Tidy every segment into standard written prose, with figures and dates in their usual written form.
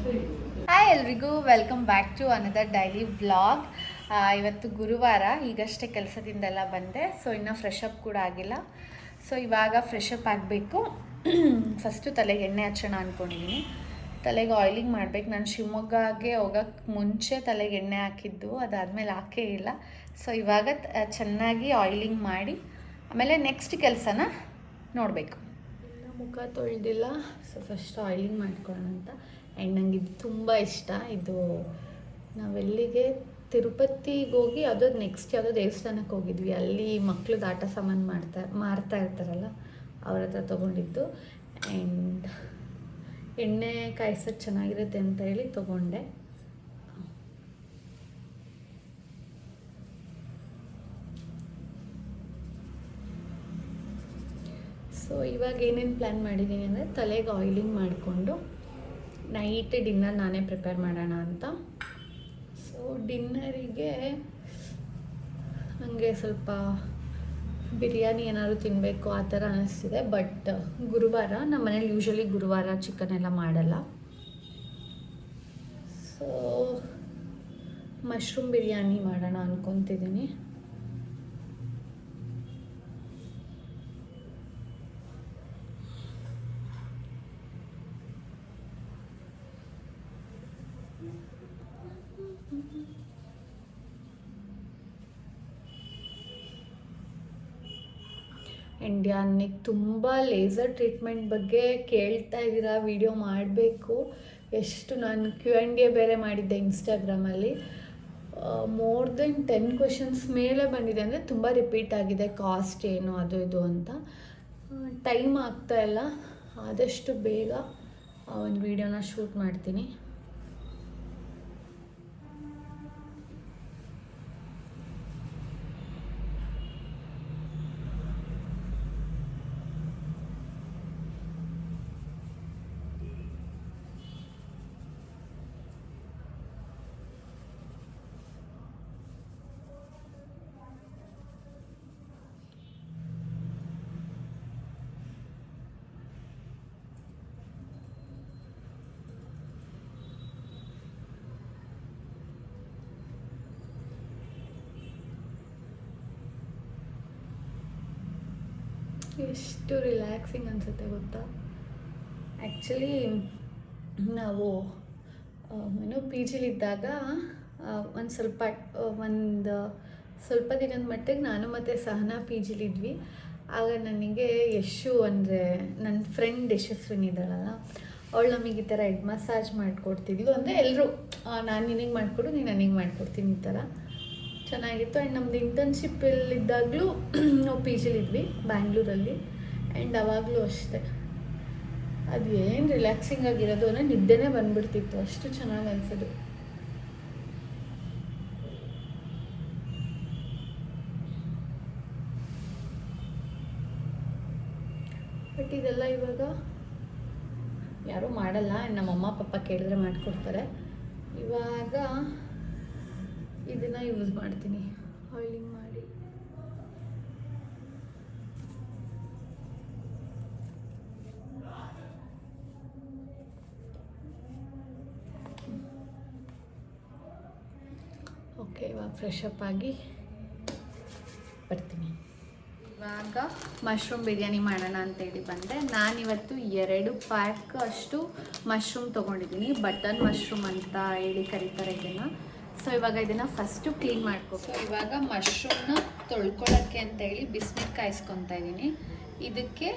Hi ಎಲ್ರಿಗೂ welcome back to another daily vlog. ಇವತ್ತು ಗುರುವಾರ, ಈಗಷ್ಟೇ ಕೆಲಸದಿಂದೆಲ್ಲ ಬಂದೆ. ಸೊ ಇನ್ನೂ ಫ್ರೆಶ್ ಅಪ್ ಕೂಡ ಆಗಿಲ್ಲ. ಸೊ ಇವಾಗ ಫ್ರೆಶ್ ಅಪ್ ಆಗಬೇಕು. ಫಸ್ಟು ತಲೆಗೆ ಎಣ್ಣೆ ಹಚ್ಚೋಣ ಅಂದ್ಕೊಂಡಿದ್ದೀನಿ. ತಲೆಗೆ ಆಯಿಲಿಂಗ್ ಮಾಡಬೇಕು. ನಾನು ಶಿವಮೊಗ್ಗಗೆ ಹೋಗೋಕ್ಕೆ ಮುಂಚೆ ತಲೆಗೆ ಎಣ್ಣೆ ಹಾಕಿದ್ದು, ಅದಾದಮೇಲೆ ಹಾಕೇ ಇಲ್ಲ. ಸೊ ಇವಾಗ ಚೆನ್ನಾಗಿ ಆಯಿಲಿಂಗ್ ಮಾಡಿ ಆಮೇಲೆ ನೆಕ್ಸ್ಟ್ ಕೆಲಸನ ನೋಡಬೇಕು. ಇನ್ನು ಮುಖ ತೊಳೆದಿಲ್ಲ. ಸೊ ಫಸ್ಟ್ ಆಯಿಲಿಂಗ್ ಮಾಡ್ಕೊಳ್ಳೋಣ ಅಂತ. ಆ್ಯಂಡ್ ನನಗೆ ಇದು ತುಂಬ ಇಷ್ಟ. ಇದು ನಾವೆಲ್ಲಿಗೆ ತಿರುಪತಿಗೆ ಹೋಗಿ ಯಾವುದೋ ನೆಕ್ಸ್ಟ್ ಯಾವುದೋ ದೇವಸ್ಥಾನಕ್ಕೆ ಹೋಗಿದ್ವಿ. ಅಲ್ಲಿ ಮಕ್ಳದ್ದು ಆಟ ಸಾಮಾನು ಮಾರ್ತಾ ಇರ್ತಾರಲ್ಲ, ಅವ್ರ ಹತ್ರ ತೊಗೊಂಡಿದ್ದು. ಆ್ಯಂಡ್ ಎಣ್ಣೆ ಕಾಯಿಸೋದು ಚೆನ್ನಾಗಿರುತ್ತೆ ಅಂತ ಹೇಳಿ ತೊಗೊಂಡೆ. ಸೊ ಇವಾಗ ಏನೇನು ಪ್ಲ್ಯಾನ್ ಮಾಡಿದ್ದೀನಿ ಅಂದರೆ, ತಲೆಗೆ ಆಯಿಲಿಂಗ್ ಮಾಡಿಕೊಂಡು ನೈಟ್ ಡಿನ್ನರ್ ನಾನೇ ಪ್ರಿಪೇರ್ ಮಾಡೋಣ ಅಂತ. ಸೊ ಡಿನ್ನರಿಗೆ ನನಗೆ ಸ್ವಲ್ಪ ಬಿರಿಯಾನಿ ಏನಾದರೂ ತಿನ್ನಬೇಕು ಆ ಥರ ಅನ್ನಿಸ್ತಿದೆ. ಬಟ್ ಗುರುವಾರ ನಮ್ಮ ಮನೇಲಿ ಯೂಶ್ವಲಿ ಗುರುವಾರ ಚಿಕನ್ ಎಲ್ಲ ಮಾಡಲ್ಲ. ಸೊ ಮಶ್ರೂಮ್ ಬಿರಿಯಾನಿ ಮಾಡೋಣ ಅಂದ್ಕೊತಿದ್ದೀನಿ. ಆ್ಯಂಡ್ ನನಗೆ ತುಂಬ ಲೇಸರ್ ಟ್ರೀಟ್ಮೆಂಟ್ ಬಗ್ಗೆ ಕೇಳ್ತಾ ಇದ್ದೀರಾ, ವಿಡಿಯೋ ಮಾಡಬೇಕು. ಎಷ್ಟು ನಾನು Q&A ಬೇರೆ ಮಾಡಿದ್ದೆ ಇನ್ಸ್ಟಾಗ್ರಾಮಲ್ಲಿ. ಮೋರ್ ದೆನ್ 10 ಕ್ವೆಶನ್ಸ್ ಮೇಲೆ ಬಂದಿದೆ. ಅಂದರೆ ತುಂಬ ರಿಪೀಟ್ ಆಗಿದೆ, ಕಾಸ್ಟ್ ಏನು ಅದು ಇದು ಅಂತ. ಟೈಮ್ ಆಗ್ತಾಯಿಲ್ಲ. ಆದಷ್ಟು ಬೇಗ ಒಂದು ವಿಡಿಯೋನ ಶೂಟ್ ಮಾಡ್ತೀನಿ. ಎಷ್ಟು ರಿಲ್ಯಾಕ್ಸಿಂಗ್ ಅನಿಸುತ್ತೆ ಗೊತ್ತಾ. ಆ್ಯಕ್ಚುಲಿ ನಾವು ಏನೋ ಪಿ ಜಿಲಿದ್ದಾಗ ಒಂದು ಸ್ವಲ್ಪ ದಿನದ ಮಟ್ಟಿಗೆ ನಾನು ಮತ್ತು ಸಹನಾ ಪಿ ಜಿಲಿದ್ವಿ. ಆಗ ನನಗೆ ಯಶು ಅಂದರೆ ನನ್ನ ಫ್ರೆಂಡ್ ಯಶಸ್ವಿನಿ ಇದ್ದಾಳಲ್ಲ, ಅವಳು ನಮಗೆ ಈ ಥರ ಹೆಡ್ ಮಸಾಜ್ ಮಾಡಿಕೊಡ್ತಿದ್ವಿ. ಅಂದರೆ ಎಲ್ಲರೂ ನಾನು ನಿನಗೆ ಮಾಡಿಕೊಡು, ನೀನು ನನಗೆ ಮಾಡಿಕೊಡ್ತೀನಿ, ಈ ಥರ ಚೆನ್ನಾಗಿತ್ತು. ಆ್ಯಂಡ್ ನಮ್ಮದು ಇಂಟರ್ನ್ಶಿಪ್ಪಲ್ಲಿದ್ದಾಗಲೂ ನಾವು ಪಿ ಜಿಲಿದ್ವಿ ಬ್ಯಾಂಗ್ಳೂರಲ್ಲಿ. ಆ್ಯಂಡ್ ಅವಾಗಲೂ ಅಷ್ಟೇ, ಅದು ಏನು ರಿಲ್ಯಾಕ್ಸಿಂಗ್ ಆಗಿರೋದು ಅಂದರೆ ನಿದ್ದೆನೇ ಬಂದುಬಿಡ್ತಿತ್ತು, ಅಷ್ಟು ಚೆನ್ನಾಗಿ ಅನಿಸೋದು. ಬಟ್ ಇದೆಲ್ಲ ಇವಾಗ ಯಾರೂ ಮಾಡಲ್ಲ. ನಮ್ಮ ಅಮ್ಮ ಪಪ್ಪ ಕೇಳಿದ್ರೆ ಮಾಡಿಕೊಡ್ತಾರೆ. ಇವಾಗ ಇದನ್ನು ಯೂಸ್ ಮಾಡ್ತೀನಿ ಆಯಿಲಿಂಗ್ ಮಾಡಿ. ಓಕೆ, ಇವಾಗ ಫ್ರೆಶ್ ಅಪ್ ಆಗಿ ಬರ್ತೀನಿ. ಇವಾಗ ಮಶ್ರೂಮ್ ಬಿರಿಯಾನಿ ಮಾಡೋಣ ಅಂತೇಳಿ ಬಂದೆ. ನಾನಿವತ್ತು 2 ಪ್ಯಾಕ್ ಅಷ್ಟು ಮಶ್ರೂಮ್ ತೊಗೊಂಡಿದ್ದೀನಿ. ಬಟನ್ ಮಶ್ರೂಮ್ ಅಂತ ಹೇಳಿ ಕರೀತಾರೆ ಇದನ್ನು. ಸೊ ಇವಾಗ ಇದನ್ನು ಫಸ್ಟು ಕ್ಲೀನ್ ಮಾಡ್ಕೋಬೇಕು. ಇವಾಗ ಮಶ್ರೂಮ್ನ ತೊಳ್ಕೊಳ್ಳೋಕ್ಕೆ ಅಂತೇಳಿ ಬಿಸಿನೀರು ಕಾಯಿಸ್ಕೊತಾ ಇದ್ದೀನಿ. ಇದಕ್ಕೆ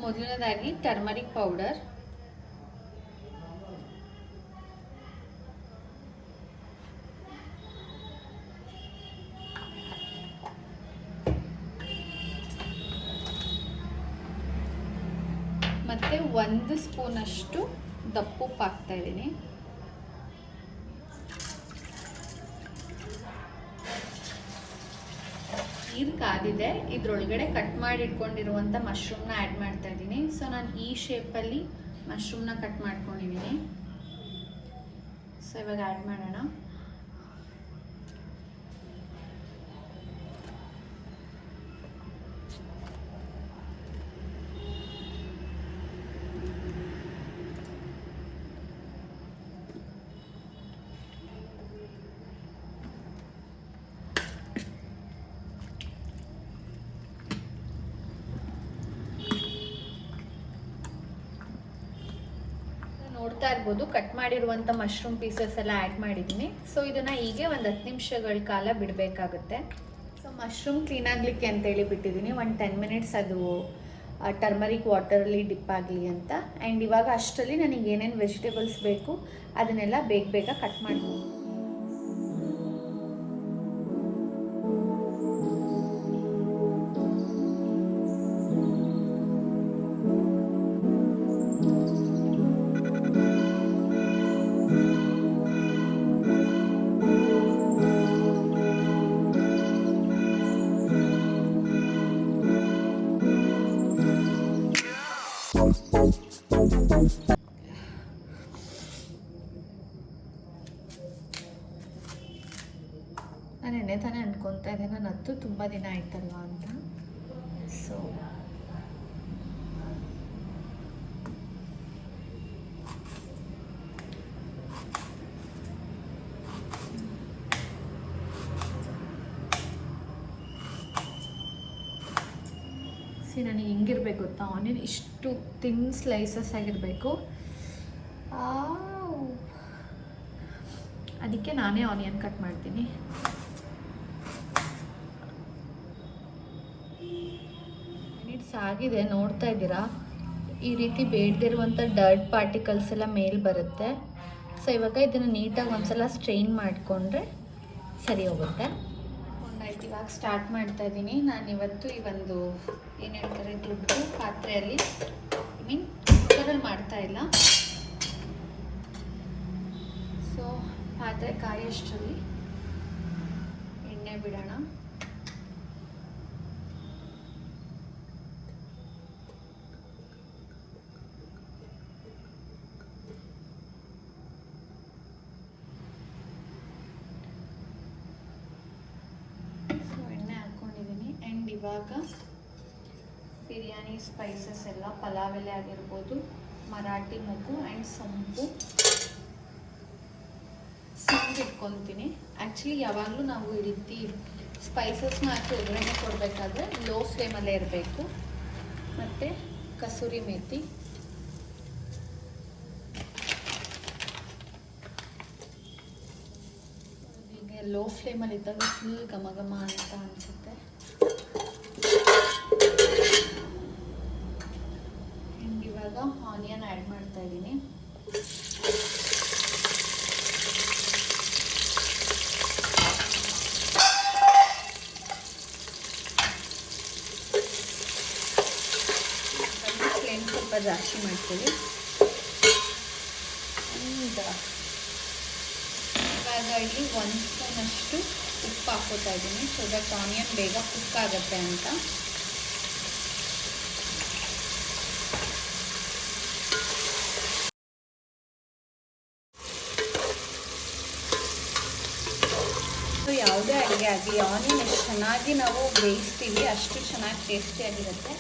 ಮೊದಲನೇದಾಗಿ ಟರ್ಮರಿಕ್ ಪೌಡರ್, ಮತ್ತು 1 ಸ್ಪೂನಷ್ಟು ದಪ್ಪುಪ್ಪು ಹಾಕ್ತಾಯಿದ್ದೀನಿ. ನೀರು ಕಾದಿದೆ. ಇದರೊಳಗಡೆ ಕಟ್ ಮಾಡಿ ಇಟ್ಕೊಂಡಿರುವಂಥ ಮಶ್ರೂಮ್ನ ಆ್ಯಡ್ ಮಾಡ್ತಾ ಇದ್ದೀನಿ. ಸೊ ನಾನು ಈ ಶೇಪಲ್ಲಿ ಮಶ್ರೂಮ್ನ ಕಟ್ ಮಾಡ್ಕೊಂಡಿದ್ದೀನಿ. ಸೊ ಇವಾಗ ಆ್ಯಡ್ ಮಾಡೋಣ. ನೋಡ್ತಾ ಇರ್ಬೋದು ಕಟ್ ಮಾಡಿರುವಂಥ ಮಶ್ರೂಮ್ ಪೀಸಸ್ ಎಲ್ಲ ಆ್ಯಡ್ ಮಾಡಿದ್ದೀನಿ. ಸೊ ಇದನ್ನು ಹೀಗೆ ಒಂದು 10 ನಿಮಿಷಗಳ ಕಾಲ ಬಿಡಬೇಕಾಗುತ್ತೆ. ಸೊ ಮಶ್ರೂಮ್ ಕ್ಲೀನ್ ಆಗಲಿಕ್ಕೆ ಅಂತೇಳಿ ಬಿಟ್ಟಿದ್ದೀನಿ. ಒಂದು 10 ಮಿನಿಟ್ಸ್ ಅದು ಟರ್ಮರಿಕ್ ವಾಟರಲ್ಲಿ ಡಿಪ್ ಆಗಲಿ ಅಂತ. ಆ್ಯಂಡ್ ಇವಾಗ ಅಷ್ಟರಲ್ಲಿ ನನಗೆ ಏನೇನು ವೆಜಿಟೇಬಲ್ಸ್ ಬೇಕು ಅದನ್ನೆಲ್ಲ ಬೇಗ ಕಟ್ ಮಾಡಿ ನಾನು ಎಣ್ಣೆ ತಾನೇ ಅನ್ಕೊತಾ ಇದ್ದೆ, ನಾನು ಹತ್ತು ತುಂಬ ದಿನ ಆಯ್ತಲ್ವಾ ಅಂತ. ಸೊ ನನಗೆ ಹಿಂಗಿರ್ಬೇಕು ಗೊತ್ತಾ, ಆನಿಯನ್ ಇಷ್ಟು ತಿನ್ ಸ್ಲೈಸಸ್ ಆಗಿರಬೇಕು. ಅದಕ್ಕೆ ನಾನೇ ಆನಿಯನ್ ಕಟ್ ಮಾಡ್ತೀನಿ. ಮಿನಿಟ್ಸ್ ಆಗಿದೆ, ನೋಡ್ತಾ ಇದ್ದೀರಾ ಈ ರೀತಿ ಬೇಡದಿರುವಂಥ ಡರ್ಟ್ ಪಾರ್ಟಿಕಲ್ಸ್ ಎಲ್ಲ ಮೇಲೆ ಬರುತ್ತೆ. ಸೊ ಇವಾಗ ಇದನ್ನು ನೀಟಾಗಿ ಒಂದ್ಸಲ ಸ್ಟ್ರೈನ್ ಮಾಡಿಕೊಂಡ್ರೆ ಸರಿ ಹೋಗುತ್ತೆ. ಇವಾಗ ಸ್ಟಾರ್ಟ್ ಮಾಡ್ತಾ ಇದ್ದೀನಿ. ನಾನು ಇವತ್ತು ಈ ಒಂದು ಏನು ಹೇಳ್ತಾರೆ ದೊಡ್ಡ ಪಾತ್ರೆಯಲ್ಲಿ ಕುಕ್ಕರಲ್ಲಿ ಮಾಡ್ತಾ ಇಲ್ಲ. ಸೊ ಪಾತ್ರೆ ಕಾಯೋಷ್ಟರಲ್ಲಿ ಎಣ್ಣೆ ಬಿಡೋಣ. ಇವಾಗ ಬಿರಿಯಾನಿ ಸ್ಪೈಸಸ್ ಎಲ್ಲ ಪಲಾವ್ ಎಲೆ ಆಗಿರ್ಬೋದು, ಮರಾಠಿ ಮೊಗ್ಗು ಆ್ಯಂಡ್ ಸೊಂಪು ಇಟ್ಕೊತೀನಿ. ಆ್ಯಕ್ಚುಲಿ ಯಾವಾಗಲೂ ನಾವು ಈ ರೀತಿ ಸ್ಪೈಸಸ್ನ ಹಾಕಿ ಒಗ್ಗರಣೆ ಕೊಡಬೇಕಾದ್ರೆ ಲೋ ಫ್ಲೇಮಲ್ಲೇ ಇರಬೇಕು. ಮತ್ತು ಕಸೂರಿ ಮೇಥಿ, ಹೀಗೆ ಲೋ ಫ್ಲೇಮಲ್ಲಿ ಇದ್ದಾಗ ಫುಲ್ ಘಮ ಘಮ ಅಂತ ಅನಿಸುತ್ತೆ. ಇವಾಗ ಆನಿಯನ್ ಆ್ಯಡ್ ಮಾಡ್ತಾ ಇದ್ದೀನಿ. ಫ್ಲೇಮ್ ಸ್ವಲ್ಪ ಜಾಸ್ತಿ ಮಾಡ್ತೀವಿ. ಇವಾಗ ಇಲ್ಲಿ 1 ಸ್ಪೂನಷ್ಟು ಉಪ್ಪು ಹಾಕೋತಾ ಇದ್ದೀನಿ, ಸೊ ದಟ್ ಆನಿಯನ್ ಬೇಗ ಕುಕ್ ಆಗುತ್ತೆ ಅಂತ. ಸೊ ಯಾವುದೇ ಅಡುಗೆ ಆಗಲಿ ಆನಿಯನ್ ಎಷ್ಟು ಚೆನ್ನಾಗಿ ನಾವು ಬೇಯಿಸ್ತೀವಿ ಅಷ್ಟು ಚೆನ್ನಾಗಿ ಟೇಸ್ಟಿಯಾಗಿರುತ್ತೆ.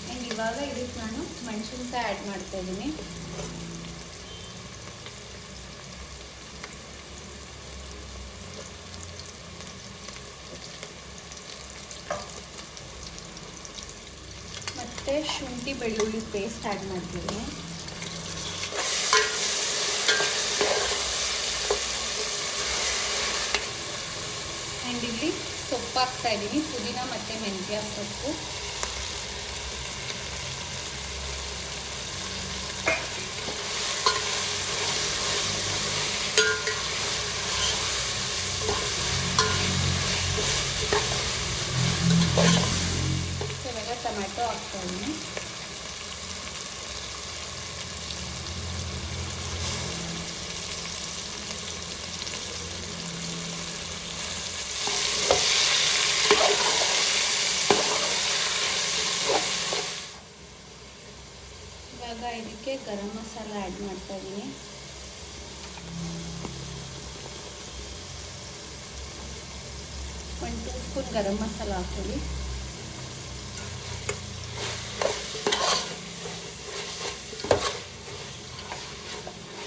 ಆ್ಯಂಡ್ ಇವಾಗ ಇದಕ್ಕೆ ನಾನು ಮೆಣಸಿನ್ಕಾಯಿ ಆ್ಯಡ್ ಮಾಡ್ತಾ ಇದ್ದೀನಿ. ಮತ್ತು ಶುಂಠಿ ಬೆಳ್ಳುಳ್ಳಿ ಪೇಸ್ಟ್ ಆ್ಯಡ್ ಮಾಡ್ತೀನಿ. ಆ್ಯಂಡ್ ಇಲ್ಲಿ ಸೊಪ್ಪು ಹಾಕ್ತಾ ಇದ್ದೀನಿ, ಪುದೀನ ಮತ್ತು ಮೆಂತ್ಯ ಸೊಪ್ಪು. ಇವಾಗ ಟೊಮ್ಯಾಟೊ ಹಾಕ್ತಾ ಇದ್ದೀನಿ. ಇವಾಗ ಇದಕ್ಕೆ ಗರಂ ಮಸಾಲ ಆ್ಯಡ್ ಮಾಡ್ತಾ ಇದ್ದೀನಿ. ಒಂದು 2 ಸ್ಪೂನ್ ಗರಂ ಮಸಾಲ ಹಾಕೊಳ್ಳಿ.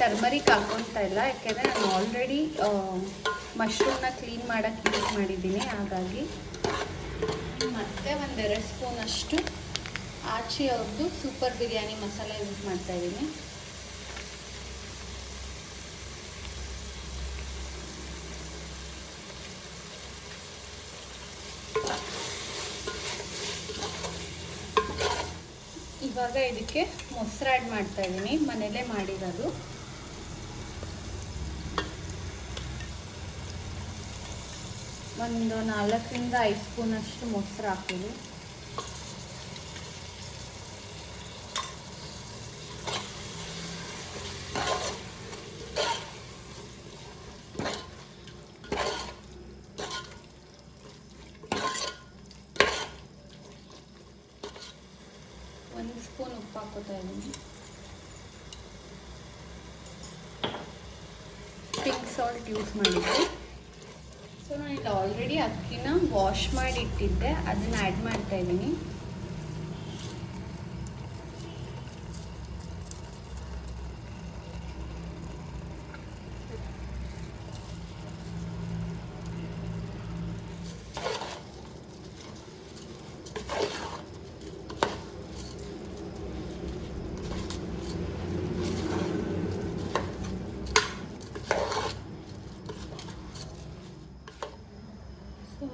ಟರ್ಮರಿಕ್ ಹಾಕ್ಕೊತಾ ಇಲ್ಲ, ಯಾಕೆಂದರೆ ನಾನು ಆಲ್ರೆಡಿ ಮಶ್ರೂಮ್ನ ಕ್ಲೀನ್ ಮಾಡೋಕ್ಕೆ ಯೂಸ್ ಮಾಡಿದ್ದೀನಿ. ಹಾಗಾಗಿ ಮತ್ತೆ 1-2 ಸ್ಪೂನಷ್ಟು ಆಚೆ ಅವ್ರದ್ದು ಸೂಪರ್ ಬಿರಿಯಾನಿ ಮಸಾಲೆ ಯೂಸ್ ಮಾಡ್ತಾಯಿದ್ದೀನಿ. ಇವಾಗ ಇದಕ್ಕೆ ಮೊಸರು ಆ್ಯಡ್ ಮಾಡ್ತಾ ಇದ್ದೀನಿ, ಮನೇಲೇ ಮಾಡಿರೋದು. ಒಂದು 4ರಿಂದ 5 ಸ್ಪೂನಷ್ಟು ಮೊಸರು ಹಾಕಿದೆ. ಸ್ಪೂನ್ ಉಪ್ಪು ಹಾಕೋತಾ ಇದ್ದೀನಿ. ಪಿಂಕ್ ಸಾಲ್ಟ್ ಯೂಸ್ ಮಾಡಿದ್ದೆ. ಸೊ ನಾನು ಇಲ್ಲಿ ಆಲ್ರೆಡಿ ಅಕ್ಕಿನ ವಾಶ್ ಮಾಡಿ ಇಟ್ಟಿದ್ದೆ, ಅದನ್ನು ಆ್ಯಡ್ ಮಾಡ್ತಾ ಇದ್ದೀನಿ.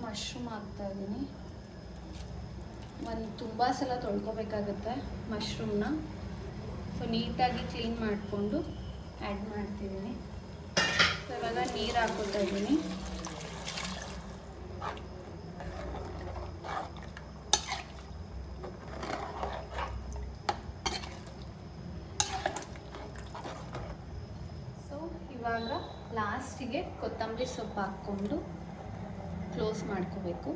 ಮಶ್ರೂಮ್ ಹಾಕ್ತಾ ಇದ್ದೀನಿ. ತುಂಬ ಸಲ ತೊಳ್ಕೊಬೇಕಾಗುತ್ತೆ ಮಶ್ರೂಮ್ನ. ಸೊ ನೀಟಾಗಿ ಕ್ಲೀನ್ ಮಾಡಿಕೊಂಡು ಆ್ಯಡ್ ಮಾಡ್ತಿದ್ದೀನಿ. ಸೊ ಇವಾಗ ನೀರು ಹಾಕೋತಾ ಇದ್ದೀನಿ. ಸೊ ಇವಾಗ ಲಾಸ್ಟಿಗೆ ಕೊತ್ತಂಬರಿ ಸೊಪ್ಪು ಹಾಕ್ಕೊಂಡು ಕ್ಲೋಸ್ ಮಾಡ್ಕೋಬೇಕು.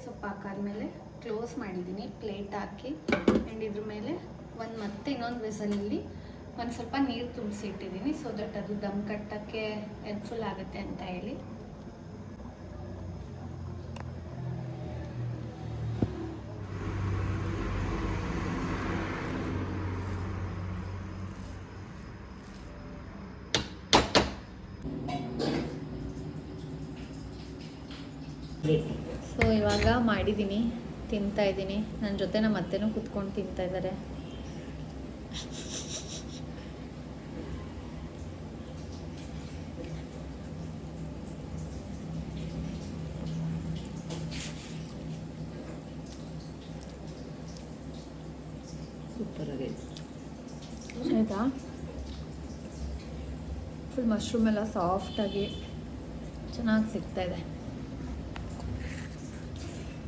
ಸೊಪ್ಪು ಹಾಕಾದ್ಮೇಲೆ ಕ್ಲೋಸ್ ಮಾಡಿದ್ದೀನಿ, ಪ್ಲೇಟ್ ಹಾಕಿ. ಆ್ಯಂಡ್ ಇದ್ರ ಮೇಲೆ ಮತ್ತೆ ಇನ್ನೊಂದು ವಿಸಲಲ್ಲಿ ಒಂದು ಸ್ವಲ್ಪ ನೀರು ತುಂಬಿಸಿ ಇಟ್ಟಿದ್ದೀನಿ, ಸೊ ದಟ್ ಅದು ದಮ್ ಕಟ್ಟೋಕ್ಕೆ ಹೆಲ್ಪ್ಫುಲ್ ಆಗುತ್ತೆ ಅಂತ ಹೇಳಿ. ಸೊ ಇವಾಗ ಮಾಡಿದ್ದೀನಿ, ತಿಂತಾ ಇದ್ದೀನಿ. ನನ್ನ ಜೊತೆ ನಮ್ಮ ಅತ್ತೆನೂ ಕುತ್ಕೊಂಡು ತಿಂತಾ ಇದ್ದಾರೆ. ಸೂಪರ್ ಆಗಿದೆ ಆಯಿತಾ? ಫುಲ್ ಮಶ್ರೂಮ್ ಎಲ್ಲ ಸಾಫ್ಟಾಗಿ ಚೆನ್ನಾಗಿ ಸಿಗ್ತಾಯಿದೆ.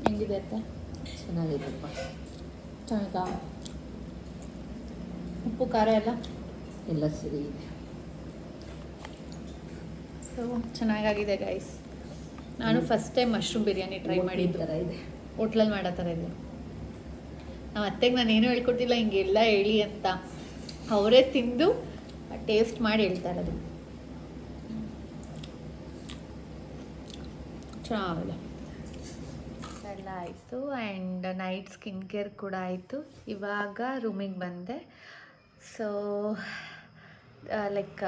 ಹೆಂಗಿದೆ ಅತ್ತೆ? ಚೆನ್ನಾಗಿದೆಪ್ಪ. ಚೆನ್ನಾಗಾ? ಉಪ್ಪು ಖಾರ ಎಲ್ಲ ಸರಿ ಇದೆ. ಸೊ ಚೆನ್ನಾಗಾಗಿದೆ ಗೈಸ್. ನಾನು first time mushroom biryani try ಮಾಡಿದ್ದು. ಥರ ಇದೆ, ಹೋಟ್ಲಲ್ಲಿ ಮಾಡೋ ಥರ ಇದೆ. ನಮ್ಮ ಅತ್ತೆಗೆ ನಾನು ಏನೂ ಹೇಳ್ಕೊಟ್ಟಿಲ್ಲ ಹಿಂಗೆಲ್ಲ ಹೇಳಿ ಅಂತ, ಅವರೇ ತಿಂದು ಟೇಸ್ಟ್ ಮಾಡಿ ಹೇಳ್ತಾ ಇರೋದು. ಚೆನ್ನಾಗಿದೆ. ಎಲ್ಲ ಆಯಿತು ಆ್ಯಂಡ್ ನೈಟ್ ಸ್ಕಿನ್ ಕೇರ್ ಕೂಡ ಆಯಿತು. ಇವಾಗ ರೂಮಿಗೆ ಬಂದೆ. ಸೊ ಲೈಕ್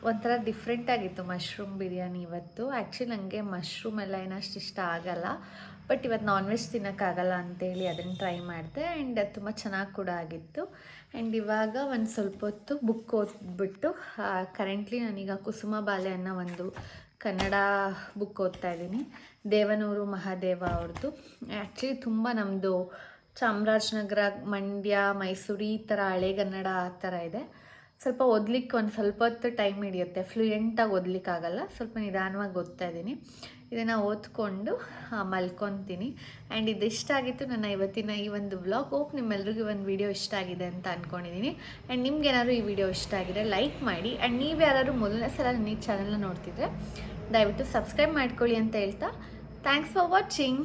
ಒಂಥರ ಡಿಫ್ರೆಂಟಾಗಿತ್ತು ಮಶ್ರೂಮ್ ಬಿರಿಯಾನಿ ಇವತ್ತು. ಆ್ಯಕ್ಚುಲಿ ನನಗೆ ಮಶ್ರೂಮ್ ಎಲ್ಲ ಏನಷ್ಟು ಇಷ್ಟ ಆಗಲ್ಲ, ಬಟ್ ಇವತ್ತು ನಾನ್ ವೆಜ್ ತಿನ್ನೋಕ್ಕಾಗಲ್ಲ ಅಂತೇಳಿ ಅದನ್ನು ಟ್ರೈ ಮಾಡಿದೆ. ಆ್ಯಂಡ್ ತುಂಬ ಚೆನ್ನಾಗಿ ಕೂಡ ಆಗಿತ್ತು. ಆ್ಯಂಡ್ ಇವಾಗ ಒಂದು ಸ್ವಲ್ಪ ಹೊತ್ತು ಬುಕ್ ಓದ್ಬಿಟ್ಟು, ಕರೆಂಟ್ಲಿ ನಾನೀಗ ಕುಸುಮ ಬಾಲೆ ಅನ್ನೋ ಒಂದು ಕನ್ನಡ ಬುಕ್ ಓದ್ತಾ ಇದ್ದೀನಿ. ದೇವನೂರು ಮಹಾದೇವ ಅವ್ರದ್ದು. ಆ್ಯಕ್ಚುಲಿ ತುಂಬ ನಮ್ಮದು ಚಾಮರಾಜನಗರ, ಮಂಡ್ಯ, ಮೈಸೂರು ಈ ಥರ ಹಳೆಗನ್ನಡ ಆ ಥರ ಇದೆ. ಸ್ವಲ್ಪ ಓದ್ಲಿಕ್ಕೆ ಒಂದು ಸ್ವಲ್ಪ ಹೊತ್ತು ಟೈಮ್ ಹಿಡಿಯುತ್ತೆ, ಫ್ಲೂಯೆಂಟಾಗಿ ಓದಲಿಕ್ಕಾಗಲ್ಲ, ಸ್ವಲ್ಪ ನಿಧಾನವಾಗಿ ಓದ್ತಾ ಇದ್ದೀನಿ. ಇದನ್ನು ಓದ್ಕೊಂಡು ಮಲ್ಕೊತೀನಿ. ಆ್ಯಂಡ್ ಇದು ಇಷ್ಟ ಆಗಿತ್ತು ನನ್ನ ಇವತ್ತಿನ ಈ ಒಂದು ವ್ಲಾಗ್. ಹೋಪ್ ನಿಮ್ಮೆಲ್ರಿಗೂ ಒಂದು ವಿಡಿಯೋ ಇಷ್ಟ ಆಗಿದೆ ಅಂತ ಅಂದ್ಕೊಂಡಿದ್ದೀನಿ. ಆ್ಯಂಡ್ ನಿಮ್ಗೇನಾದ್ರು ಈ ವಿಡಿಯೋ ಇಷ್ಟ ಆಗಿದೆ ಲೈಕ್ ಮಾಡಿ. ಆ್ಯಂಡ್ ನೀವು ಯಾರಾದ್ರು ಮೊದಲನೇ ಸಲ ನನ್ನ ಈ ಚಾನಲ್ನ ನೋಡ್ತಿದ್ರೆ ದಯವಿಟ್ಟು ಸಬ್ಸ್ಕ್ರೈಬ್ ಮಾಡ್ಕೊಳ್ಳಿ ಅಂತ ಹೇಳ್ತಾ, ಥ್ಯಾಂಕ್ಸ್ ಫಾರ್ ವಾಚಿಂಗ್.